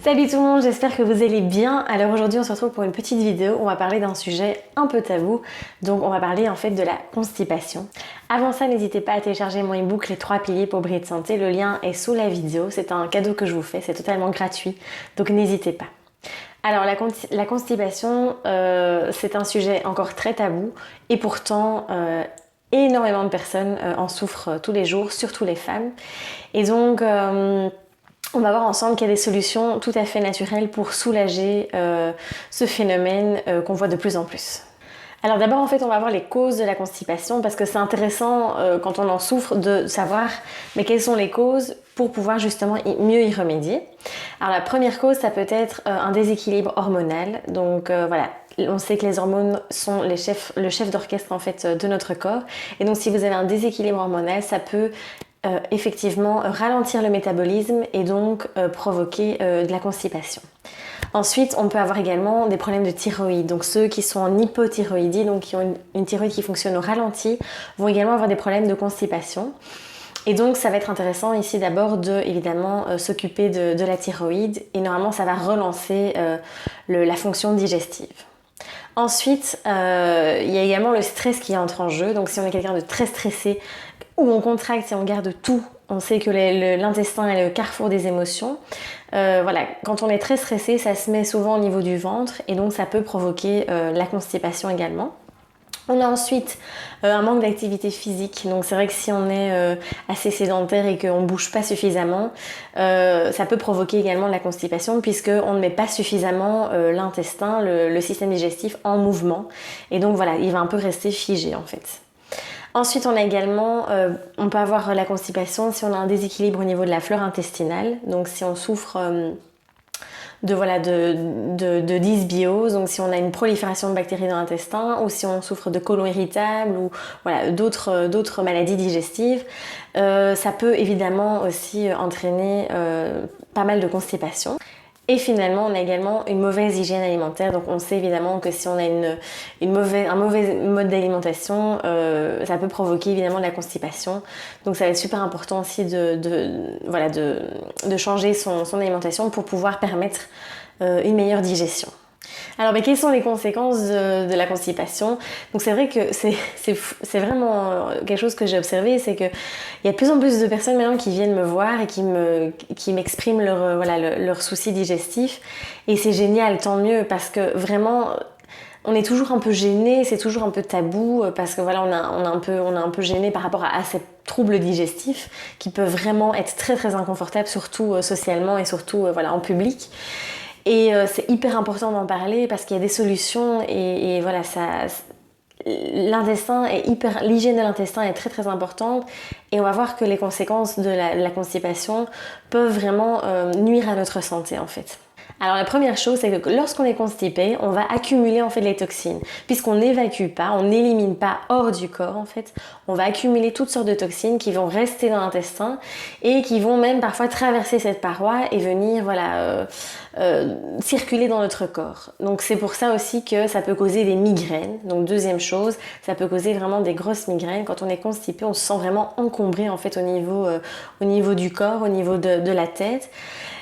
Salut tout le monde, j'espère que vous allez bien. Alors aujourd'hui on se retrouve pour une petite vidéo, on va parler d'un sujet un peu tabou. Donc on va parler en fait de la constipation. Avant ça, n'hésitez pas à télécharger mon ebook Les 3 piliers pour briller de santé, le lien est sous la vidéo, c'est un cadeau que je vous fais, c'est totalement gratuit, donc n'hésitez pas. Alors la constipation, c'est un sujet encore très tabou et pourtant énormément de personnes en souffrent tous les jours, surtout les femmes. Et donc on va voir ensemble qu'il y a des solutions tout à fait naturelles pour soulager ce phénomène qu'on voit de plus en plus. Alors d'abord en fait on va voir les causes de la constipation parce que c'est intéressant quand on en souffre de savoir mais quelles sont les causes pour pouvoir justement mieux y remédier. Alors la première cause ça peut être un déséquilibre hormonal, donc voilà. On sait que les hormones sont le chef d'orchestre en fait de notre corps et donc si vous avez un déséquilibre hormonal ça peut effectivement ralentir le métabolisme et donc provoquer de la constipation. Ensuite, on peut avoir également des problèmes de thyroïde. Donc ceux qui sont en hypothyroïdie, donc qui ont une thyroïde qui fonctionne au ralenti, vont également avoir des problèmes de constipation. Et donc ça va être intéressant ici d'abord de évidemment s'occuper de la thyroïde et normalement ça va relancer la fonction digestive. Ensuite, il y a également le stress qui entre en jeu. Donc si on est quelqu'un de très stressé, où on contracte et on garde tout, on sait que l'intestin est le carrefour des émotions. Voilà, quand on est très stressé, ça se met souvent au niveau du ventre et donc ça peut provoquer la constipation également. On a ensuite un manque d'activité physique, donc c'est vrai que si on est assez sédentaire et qu'on ne bouge pas suffisamment, ça peut provoquer également la constipation puisqu'on ne met pas suffisamment l'intestin, le système digestif en mouvement et donc voilà, il va un peu rester figé en fait. Ensuite, on a également, on peut avoir la constipation si on a un déséquilibre au niveau de la flore intestinale. Donc, si on souffre de dysbiose, donc si on a une prolifération de bactéries dans l'intestin, ou si on souffre de côlon irritable, ou voilà, d'autres maladies digestives, ça peut évidemment aussi entraîner pas mal de constipation. Et finalement, on a également une mauvaise hygiène alimentaire. Donc on sait évidemment que si on a un mauvais mode d'alimentation, ça peut provoquer évidemment de la constipation. Donc ça va être super important aussi de changer son alimentation pour pouvoir permettre une meilleure digestion. Alors, quelles sont les conséquences de la constipation? Donc, c'est vrai que c'est vraiment quelque chose que j'ai observé, c'est qu'il y a de plus en plus de personnes maintenant qui viennent me voir et qui m'expriment leurs soucis digestifs. Et c'est génial, tant mieux, parce que vraiment, on est toujours un peu gêné, c'est toujours un peu tabou, parce que voilà, on est un peu gêné par rapport à ces troubles digestifs qui peuvent vraiment être très très inconfortables, surtout socialement et surtout en public. Et c'est hyper important d'en parler parce qu'il y a des solutions et voilà, l'hygiène de l'intestin est très très importante et on va voir que les conséquences de la constipation peuvent vraiment nuire à notre santé en fait. Alors la première chose, c'est que lorsqu'on est constipé, on va accumuler en fait les toxines. Puisqu'on n'évacue pas, on n'élimine pas hors du corps en fait, on va accumuler toutes sortes de toxines qui vont rester dans l'intestin et qui vont même parfois traverser cette paroi et venir circuler dans notre corps. Donc c'est pour ça aussi que ça peut causer des migraines. Donc deuxième chose, ça peut causer vraiment des grosses migraines. Quand on est constipé, on se sent vraiment encombré en fait au niveau du corps, au niveau de la tête.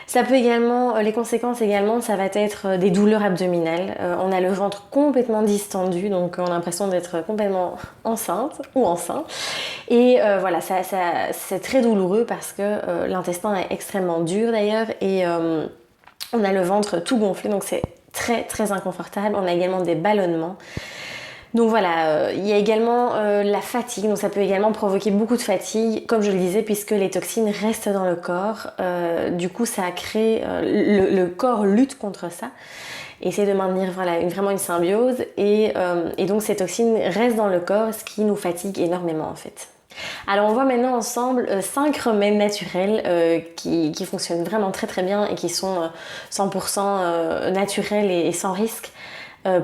Ça peut également, les conséquences également, ça va être des douleurs abdominales. On a le ventre complètement distendu, donc on a l'impression d'être complètement enceinte ou enceint. Et voilà, c'est très douloureux parce que l'intestin est extrêmement dur d'ailleurs et on a le ventre tout gonflé, donc c'est très très inconfortable. On a également des ballonnements. Donc voilà, il y a également la fatigue, donc ça peut également provoquer beaucoup de fatigue, comme je le disais, puisque les toxines restent dans le corps. Du coup, ça crée, le corps lutte contre ça, essaie de maintenir vraiment une symbiose, et donc ces toxines restent dans le corps, ce qui nous fatigue énormément en fait. Alors on voit maintenant ensemble 5 remèdes naturels qui fonctionnent vraiment très très bien et qui sont 100% naturels et sans risque.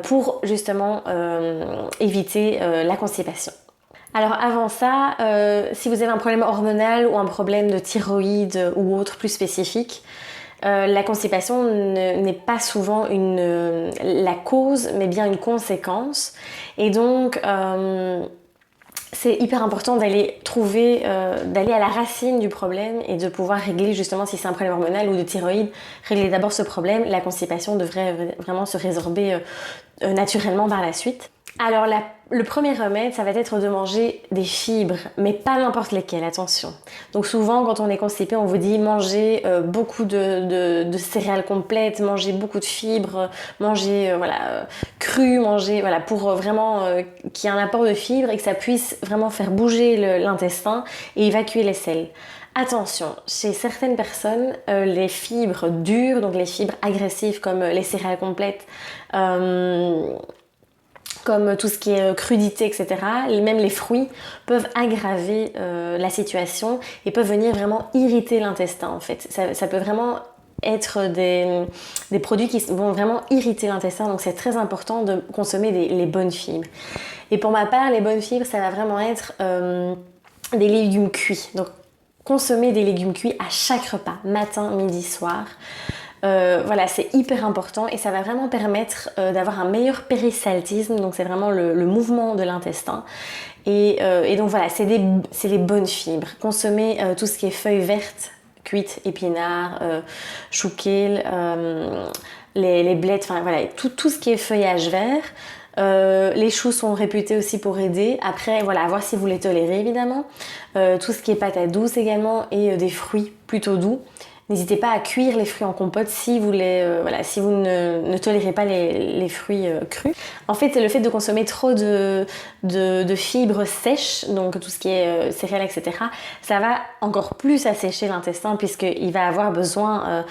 Pour justement éviter la constipation. Alors avant ça, si vous avez un problème hormonal ou un problème de thyroïde ou autre plus spécifique, la constipation n'est pas souvent la cause, mais bien une conséquence. Et donc, c'est hyper important d'aller d'aller à la racine du problème et de pouvoir régler justement si c'est un problème hormonal ou de thyroïde, régler d'abord ce problème. La constipation devrait vraiment se résorber naturellement par la suite. Alors le premier remède, ça va être de manger des fibres, mais pas n'importe lesquelles, attention. Donc souvent, quand on est constipé, on vous dit manger beaucoup de céréales complètes, manger beaucoup de fibres, manger cru, manger pour vraiment qu'il y ait un apport de fibres et que ça puisse vraiment faire bouger l'intestin et évacuer les selles. Attention, chez certaines personnes, les fibres dures, donc les fibres agressives comme les céréales complètes, comme tout ce qui est crudité, etc. Et même les fruits peuvent aggraver la situation et peuvent venir vraiment irriter l'intestin en fait. Ça peut vraiment être des produits qui vont vraiment irriter l'intestin, donc c'est très important de consommer les bonnes fibres. Et pour ma part, les bonnes fibres, ça va vraiment être des légumes cuits. Donc consommer des légumes cuits à chaque repas, matin, midi, soir. C'est hyper important et ça va vraiment permettre d'avoir un meilleur péristaltisme, donc c'est vraiment le mouvement de l'intestin. Et donc voilà, c'est les bonnes fibres. Consommer tout ce qui est feuilles vertes, cuites, épinards, chou kale, les blettes, tout ce qui est feuillage vert. Les choux sont réputés aussi pour aider. Après, à voir si vous les tolérez évidemment. Tout ce qui est patates douces également et des fruits plutôt doux. N'hésitez pas à cuire les fruits en compote si vous, si vous ne tolérez pas les fruits crus. En fait, le fait de consommer trop de fibres sèches, donc tout ce qui est céréales, etc., ça va encore plus assécher l'intestin puisqu'il va avoir besoin...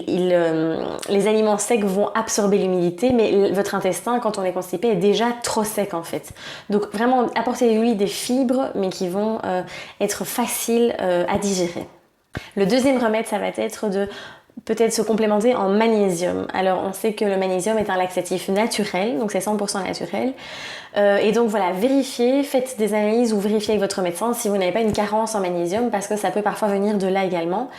les aliments secs vont absorber l'humidité, mais votre intestin, quand on est constipé, est déjà trop sec en fait. Donc vraiment, apportez-lui des fibres, mais qui vont être faciles à digérer. Le deuxième remède, ça va être de peut-être se complémenter en magnésium. Alors on sait que le magnésium est un laxatif naturel, donc c'est 100% naturel. Et donc vérifiez, faites des analyses ou vérifiez avec votre médecin si vous n'avez pas une carence en magnésium parce que ça peut parfois venir de là également.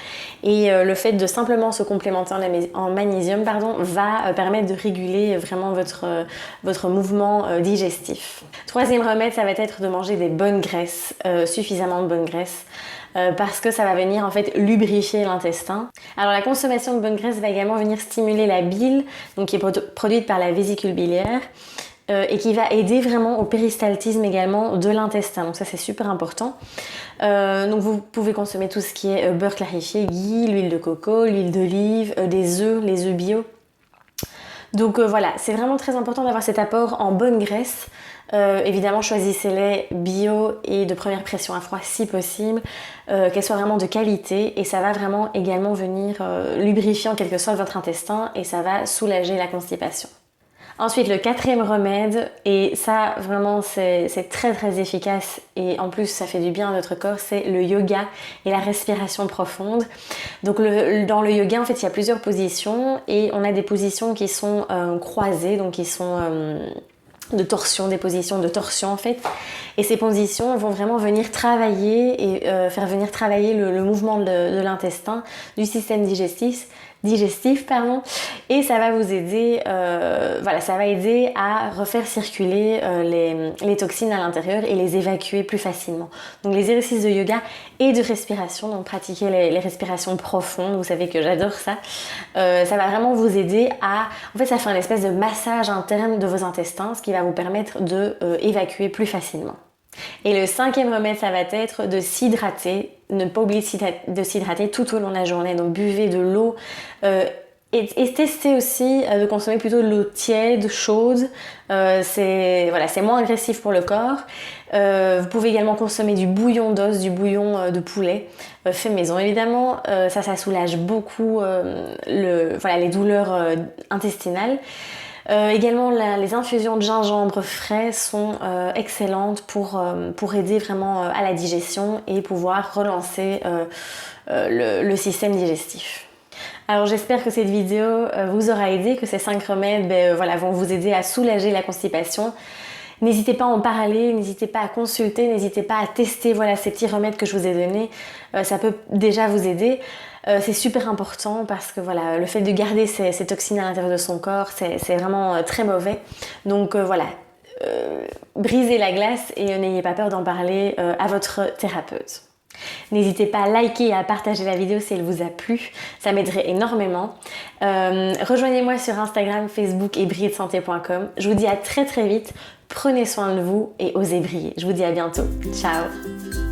Et le fait de simplement se complémenter en magnésium va permettre de réguler vraiment votre mouvement digestif. Troisième remède, ça va être de manger des bonnes graisses, suffisamment de bonnes graisses. Parce que ça va venir en fait lubrifier l'intestin. Alors la consommation de bonne graisse va également venir stimuler la bile, donc qui est produite par la vésicule biliaire et qui va aider vraiment au péristaltisme également de l'intestin. Donc ça c'est super important. Donc vous pouvez consommer tout ce qui est beurre clarifié, ghee, l'huile de coco, l'huile d'olive, les œufs bio. Donc c'est vraiment très important d'avoir cet apport en bonne graisse. Évidemment, choisissez-les bio et de première pression à froid si possible, qu'elles soient vraiment de qualité et ça va vraiment également venir lubrifier en quelque sorte votre intestin et ça va soulager la constipation. Ensuite, le quatrième remède, et ça vraiment c'est très très efficace et en plus ça fait du bien à notre corps, c'est le yoga et la respiration profonde. Donc dans le yoga en fait il y a plusieurs positions et on a des positions qui sont croisées, donc qui sont de torsion, des positions de torsion en fait. Et ces positions vont vraiment venir travailler et faire venir travailler le mouvement de l'intestin, du système digestif, et ça va vous aider, ça va aider à refaire circuler les toxines à l'intérieur et les évacuer plus facilement. Donc les exercices de yoga et de respiration, donc pratiquer les respirations profondes, vous savez que j'adore ça, ça va vraiment vous aider en fait ça fait un espèce de massage interne de vos intestins, ce qui va vous permettre de évacuer plus facilement. Et le cinquième remède, ça va être de s'hydrater, ne pas oublier de s'hydrater tout au long de la journée. Donc buvez de l'eau et testez aussi de consommer plutôt de l'eau tiède, chaude. C'est moins agressif pour le corps. Vous pouvez également consommer du bouillon d'os, du bouillon de poulet, fait maison évidemment. Ça soulage beaucoup les douleurs intestinales. Également, les infusions de gingembre frais sont excellentes pour aider vraiment à la digestion et pouvoir relancer le système digestif. Alors j'espère que cette vidéo vous aura aidé, que ces 5 remèdes vont vous aider à soulager la constipation. N'hésitez pas à en parler, n'hésitez pas à consulter, n'hésitez pas à tester ces petits remèdes que je vous ai donnés. Ça peut déjà vous aider. C'est super important parce que le fait de garder ces toxines à l'intérieur de son corps, c'est vraiment très mauvais. Donc briser la glace et n'ayez pas peur d'en parler à votre thérapeute. N'hésitez pas à liker et à partager la vidéo si elle vous a plu, ça m'aiderait énormément. Rejoignez-moi sur Instagram, Facebook et brilledesanté.com. Je vous dis à très vite, prenez soin de vous et osez briller. Je vous dis à bientôt. Ciao!